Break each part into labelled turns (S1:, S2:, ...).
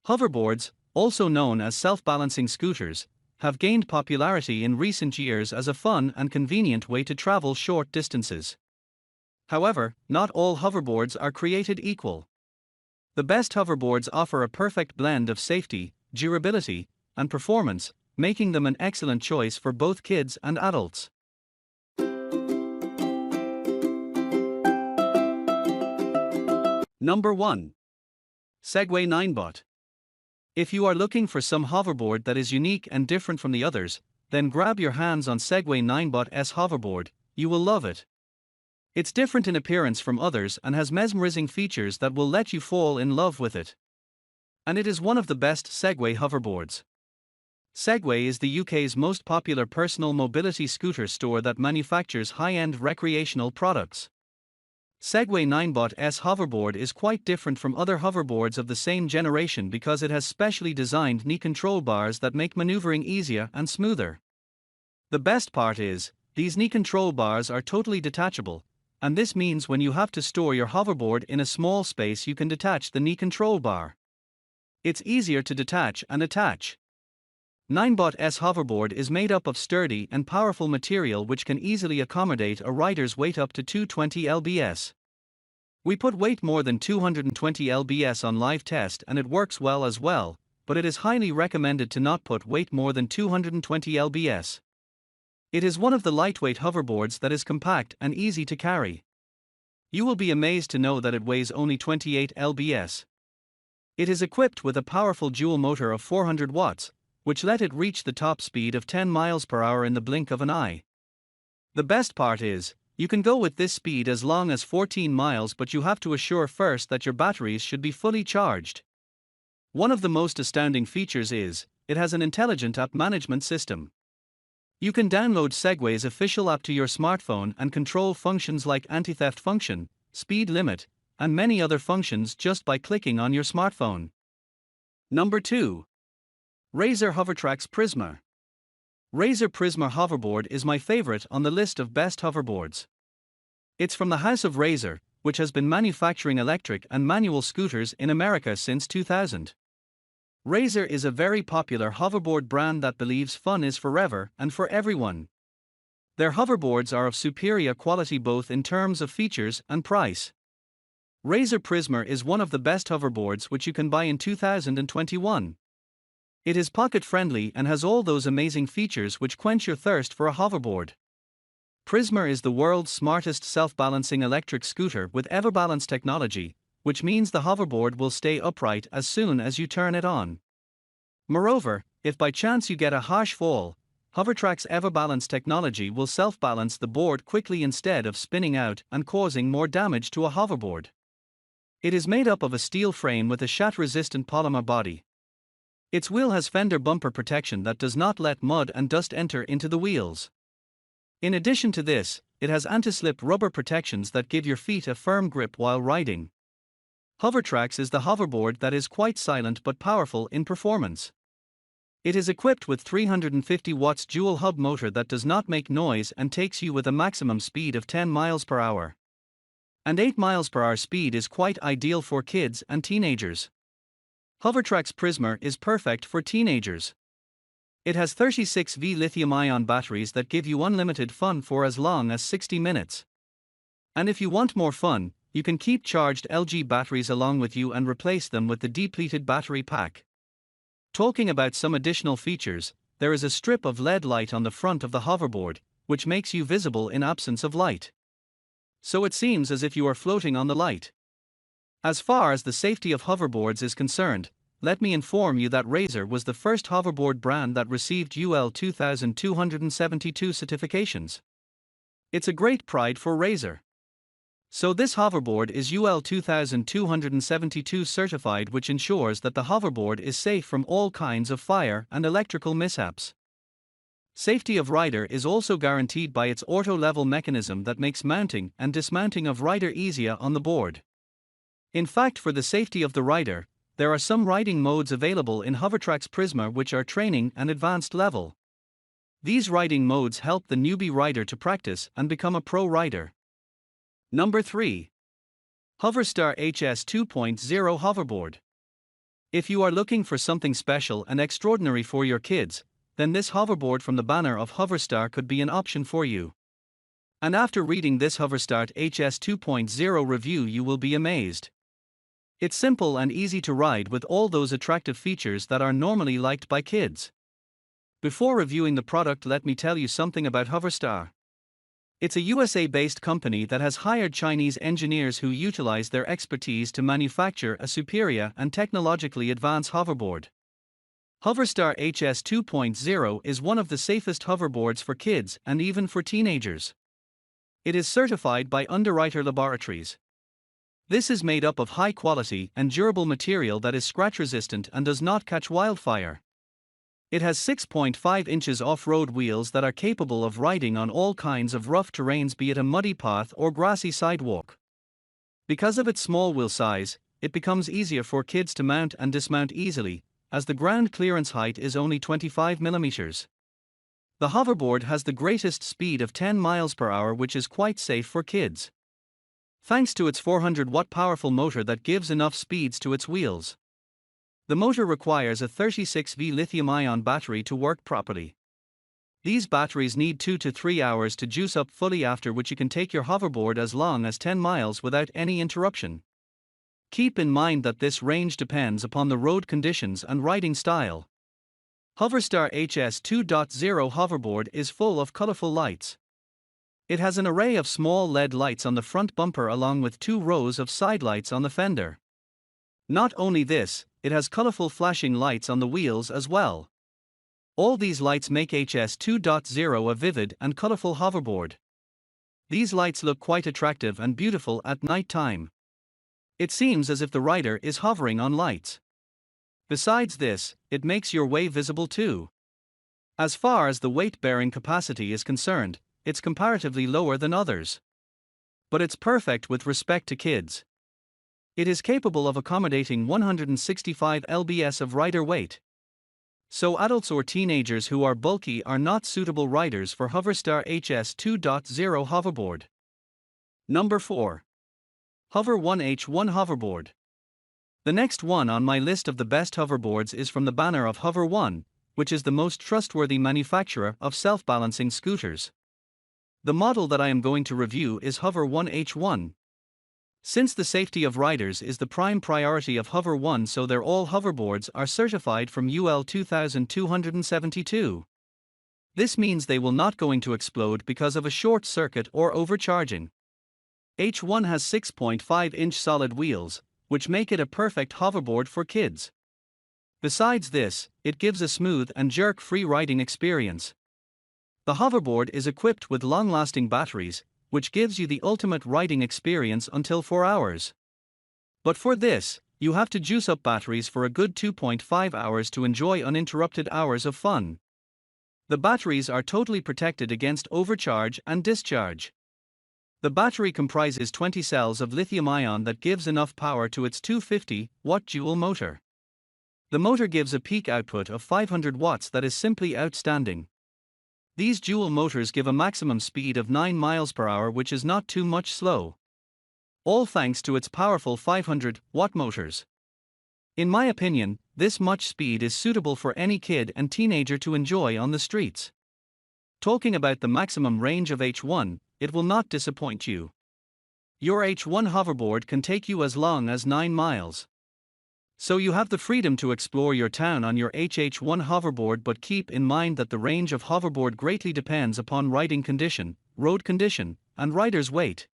S1: Hoverboards, also known as self-balancing scooters, have gained popularity in recent years as a fun and convenient way to travel short distances. However, not all hoverboards are created equal. The best hoverboards offer a perfect blend of safety, durability, and performance, making them an excellent choice for both kids and adults. Number 1. Segway Ninebot. If you are looking for some hoverboard that is unique and different from the others, then grab your hands on Segway Ninebot HS Hoverboard, you will love it. It's different in appearance from others and has mesmerizing features that will let you fall in love with it. And it is one of the best Segway hoverboards. Segway is the UK's most popular personal mobility scooter store that manufactures high-end recreational products. Segway Ninebot S Hoverboard is quite different from other hoverboards of the same generation because it has specially designed knee control bars that make maneuvering easier and smoother. The best part is, these knee control bars are totally detachable, and this means when you have to store your hoverboard in a small space you can detach the knee control bar. It's easier to detach and attach. Ninebot S Hoverboard is made up of sturdy and powerful material which can easily accommodate a rider's weight up to 220 lbs. We put weight more than 220 lbs on live test and it works well as well, but it is highly recommended to not put weight more than 220 lbs. It is one of the lightweight hoverboards that is compact and easy to carry. You will be amazed to know that it weighs only 28 lbs. It is equipped with a powerful dual motor of 400 watts, which let it reach the top speed of 10 miles per hour in the blink of an eye. The best part is, you can go with this speed as long as 14 miles, but you have to assure first that your batteries should be fully charged. One of the most astounding features is, it has an intelligent app management system. You can download Segway's official app to your smartphone and control functions like anti-theft function, speed limit, and many other functions just by clicking on your smartphone. Number 2. Razer Hovertrax Prizma. Razer Prizma Hoverboard is my favorite on the list of best hoverboards. It's from the house of Razer, which has been manufacturing electric and manual scooters in America since 2000. Razer is a very popular hoverboard brand that believes fun is forever and for everyone. Their hoverboards are of superior quality both in terms of features and price. Razer Prizma is one of the best hoverboards which you can buy in 2021. It is pocket-friendly and has all those amazing features which quench your thirst for a hoverboard. Prizma is the world's smartest self-balancing electric scooter with EverBalance technology, which means the hoverboard will stay upright as soon as you turn it on. Moreover, if by chance you get a harsh fall, Hovertrax EverBalance technology will self-balance the board quickly instead of spinning out and causing more damage to a hoverboard. It is made up of a steel frame with a shatter-resistant polymer body. Its wheel has fender bumper protection that does not let mud and dust enter into the wheels. In addition to this, it has anti-slip rubber protections that give your feet a firm grip while riding. Hovertrax is the hoverboard that is quite silent but powerful in performance. It is equipped with 350 watts dual hub motor that does not make noise and takes you with a maximum speed of 10 miles per hour. And 8 miles per hour speed is quite ideal for kids and teenagers. Hovertrax Prizma is perfect for teenagers. It has 36V lithium-ion batteries that give you unlimited fun for as long as 60 minutes. And if you want more fun, you can keep charged LG batteries along with you and replace them with the depleted battery pack. Talking about some additional features, there is a strip of LED light on the front of the hoverboard, which makes you visible in absence of light. So it seems as if you are floating on the light. As far as the safety of hoverboards is concerned, let me inform you that Razer was the first hoverboard brand that received UL 2272 certifications. It's a great pride for Razer. So this hoverboard is UL 2272 certified, which ensures that the hoverboard is safe from all kinds of fire and electrical mishaps. Safety of rider is also guaranteed by its auto-level mechanism that makes mounting and dismounting of rider easier on the board. In fact, for the safety of the rider, there are some riding modes available in Hovertrax Prizma which are training and advanced level. These riding modes help the newbie rider to practice and become a pro rider. Number 3. Hoverstar HS 2.0 Hoverboard. If you are looking for something special and extraordinary for your kids, then this hoverboard from the banner of Hoverstar could be an option for you. And after reading this Hoverstar HS 2.0 review, you will be amazed. It's simple and easy to ride with all those attractive features that are normally liked by kids. Before reviewing the product, let me tell you something about Hoverstar. It's a USA-based company that has hired Chinese engineers who utilize their expertise to manufacture a superior and technologically advanced hoverboard. Hoverstar HS 2.0 is one of the safest hoverboards for kids and even for teenagers. It is certified by Underwriter Laboratories. This is made up of high-quality and durable material that is scratch-resistant and does not catch wildfire. It has 6.5 inches off-road wheels that are capable of riding on all kinds of rough terrains, be it a muddy path or grassy sidewalk. Because of its small wheel size, it becomes easier for kids to mount and dismount easily, as the ground clearance height is only 25 millimeters. The hoverboard has the greatest speed of 10 miles per hour, which is quite safe for kids. Thanks to its 400-watt powerful motor that gives enough speeds to its wheels. The motor requires a 36V lithium-ion battery to work properly. These batteries need 2 to 3 hours to juice up fully, after which you can take your hoverboard as long as 10 miles without any interruption. Keep in mind that this range depends upon the road conditions and riding style. Hoverstar HS 2.0 hoverboard is full of colorful lights. It has an array of small LED lights on the front bumper along with 2 rows of side lights on the fender. Not only this, it has colorful flashing lights on the wheels as well. All these lights make HS 2.0 a vivid and colorful hoverboard. These lights look quite attractive and beautiful at night time. It seems as if the rider is hovering on lights. Besides this, it makes your way visible too. As far as the weight-bearing capacity is concerned, it's comparatively lower than others. But it's perfect with respect to kids. It is capable of accommodating 165 lbs of rider weight. So adults or teenagers who are bulky are not suitable riders for Hoverstar HS 2.0 hoverboard. Number 4. H1 Hoverboard. The next one on my list of the best hoverboards is from the banner of H1, which is the most trustworthy manufacturer of self-balancing scooters. The model that I am going to review is H1 H1. Since the safety of riders is the prime priority of H1, so their all hoverboards are certified from UL 2272. This means they will not going to explode because of a short circuit or overcharging. H1 has 6.5-inch solid wheels, which make it a perfect hoverboard for kids. Besides this, it gives a smooth and jerk-free riding experience. The hoverboard is equipped with long-lasting batteries, which gives you the ultimate riding experience until 4 hours. But for this, you have to juice up batteries for a good 2.5 hours to enjoy uninterrupted hours of fun. The batteries are totally protected against overcharge and discharge. The battery comprises 20 cells of lithium-ion that gives enough power to its 250-watt dual motor. The motor gives a peak output of 500 watts that is simply outstanding. These dual motors give a maximum speed of 9 miles per hour, which is not too much slow. All thanks to its powerful 500-watt motors. In my opinion, this much speed is suitable for any kid and teenager to enjoy on the streets. Talking about the maximum range of H1, it will not disappoint you. Your H1 hoverboard can take you as long as 9 miles. So you have the freedom to explore your town on your H1 hoverboard, but keep in mind that the range of hoverboard greatly depends upon riding condition, road condition, and rider's weight.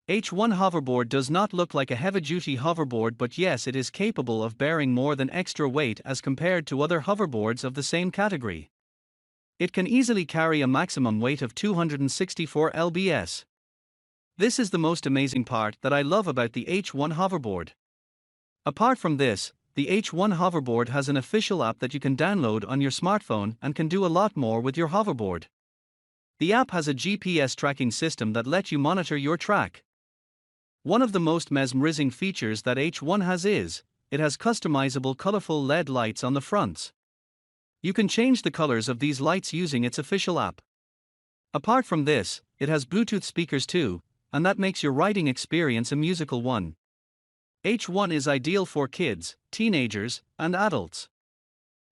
S1: H1 hoverboard does not look like a heavy-duty hoverboard, but yes, it is capable of bearing more than extra weight as compared to other hoverboards of the same category. It can easily carry a maximum weight of 264 lbs. This is the most amazing part that I love about the H1 hoverboard. Apart from this, the H1 hoverboard has an official app that you can download on your smartphone and can do a lot more with your hoverboard. The app has a GPS tracking system that lets you monitor your track. One of the most mesmerizing features that H1 has is, it has customizable colorful LED lights on the fronts. You can change the colors of these lights using its official app. Apart from this, it has Bluetooth speakers too, and that makes your riding experience a musical one. H1 is ideal for kids, teenagers, and adults.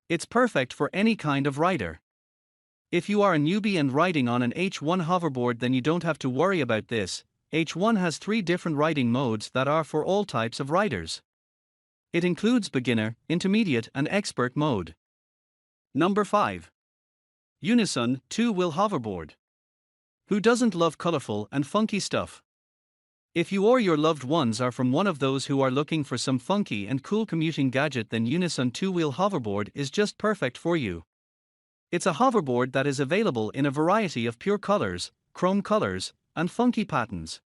S1: It's perfect for any kind of rider. If you are a newbie and riding on an H1 hoverboard, then you don't have to worry about this. H1 has 3 different riding modes that are for all types of riders. It includes beginner, intermediate, and expert mode. Number 5. UNI-SUN 2-wheel hoverboard. Who doesn't love colorful and funky stuff? If you or your loved ones are from one of those who are looking for some funky and cool commuting gadget, then UNI-SUN 2-wheel hoverboard is just perfect for you. It's a hoverboard that is available in a variety of pure colors, chrome colors, and funky patterns.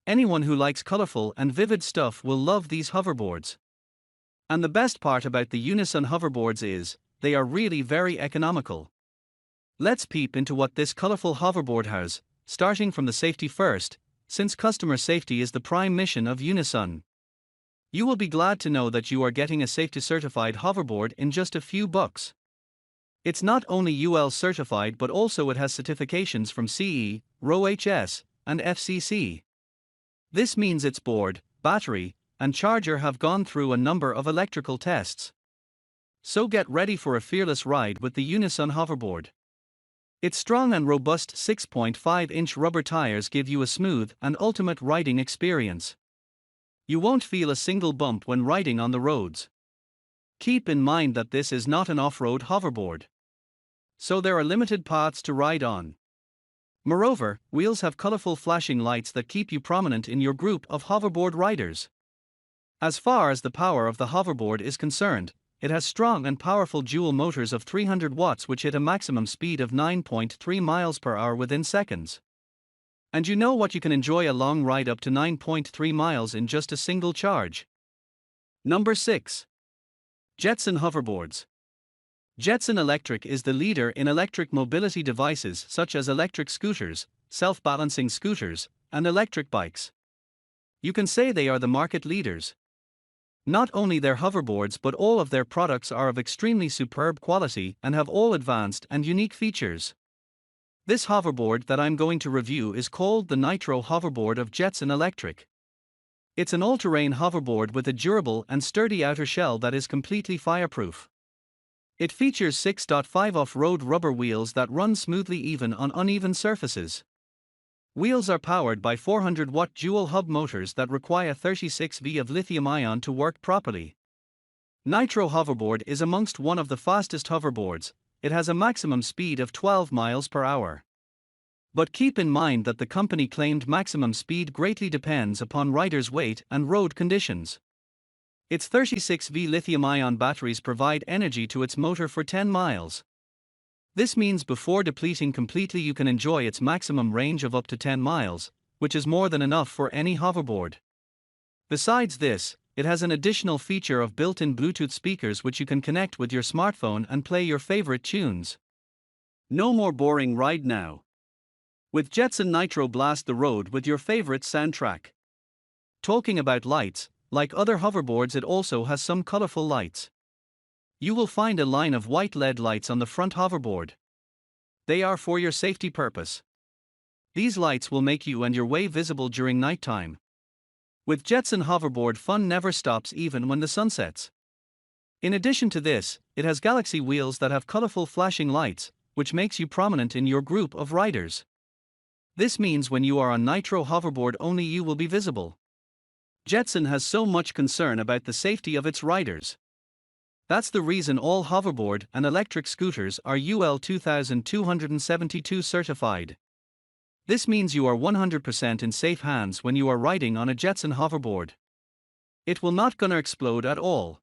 S1: Anyone who likes colorful and vivid stuff will love these hoverboards. And the best part about the UNI-SUN hoverboards is, they are really very economical. Let's peep into what this colorful hoverboard has, starting from the safety first, since customer safety is the prime mission of UNI-SUN. You will be glad to know that you are getting a safety certified hoverboard in just a few bucks. It's not only UL certified, but also it has certifications from CE, RO HS, and FCC. This means its board, battery, and charger have gone through a number of electrical tests. So get ready for a fearless ride with the UNI-SUN hoverboard. Its strong and robust 6.5-inch rubber tires give you a smooth and ultimate riding experience. You won't feel a single bump when riding on the roads. Keep in mind that this is not an off-road hoverboard, so there are limited paths to ride on. Moreover, wheels have colorful flashing lights that keep you prominent in your group of hoverboard riders. As far as the power of the hoverboard is concerned, it has strong and powerful dual motors of 300 watts which hit a maximum speed of 9.3 miles per hour within seconds. And you know what, you can enjoy a long ride up to 9.3 miles in just a single charge. Number 6. Jetson Hoverboards. Jetson Electric is the leader in electric mobility devices such as electric scooters, self-balancing scooters, and electric bikes. You can say they are the market leaders. Not only their hoverboards but all of their products are of extremely superb quality and have all advanced and unique features. This hoverboard that I'm going to review is called the Nitro Hoverboard of Jetson Electric. It's an all-terrain hoverboard with a durable and sturdy outer shell that is completely fireproof. It features 6.5 off-road rubber wheels that run smoothly even on uneven surfaces. Wheels are powered by 400-watt dual hub motors that require 36 V of lithium-ion to work properly. Nitro Hoverboard is amongst one of the fastest hoverboards. It has a maximum speed of 12 miles per hour. But keep in mind that the company claimed maximum speed greatly depends upon rider's weight and road conditions. Its 36 V lithium-ion batteries provide energy to its motor for 10 miles. This means before depleting completely you can enjoy its maximum range of up to 10 miles, which is more than enough for any hoverboard. Besides this, it has an additional feature of built-in Bluetooth speakers which you can connect with your smartphone and play your favorite tunes. No more boring ride now. With Jetson Nitro, blast the road with your favorite soundtrack. Talking about lights, like other hoverboards, it also has some colorful lights. You will find a line of white LED lights on the front hoverboard. They are for your safety purpose. These lights will make you and your way visible during nighttime. With Jetson Hoverboard, fun never stops even when the sun sets. In addition to this, it has galaxy wheels that have colorful flashing lights, which makes you prominent in your group of riders. This means when you are on Nitro Hoverboard only you will be visible. Jetson has so much concern about the safety of its riders. That's the reason all hoverboard and electric scooters are UL 2272 certified. This means you are 100% in safe hands when you are riding on a Jetson hoverboard. It will not gonna explode at all.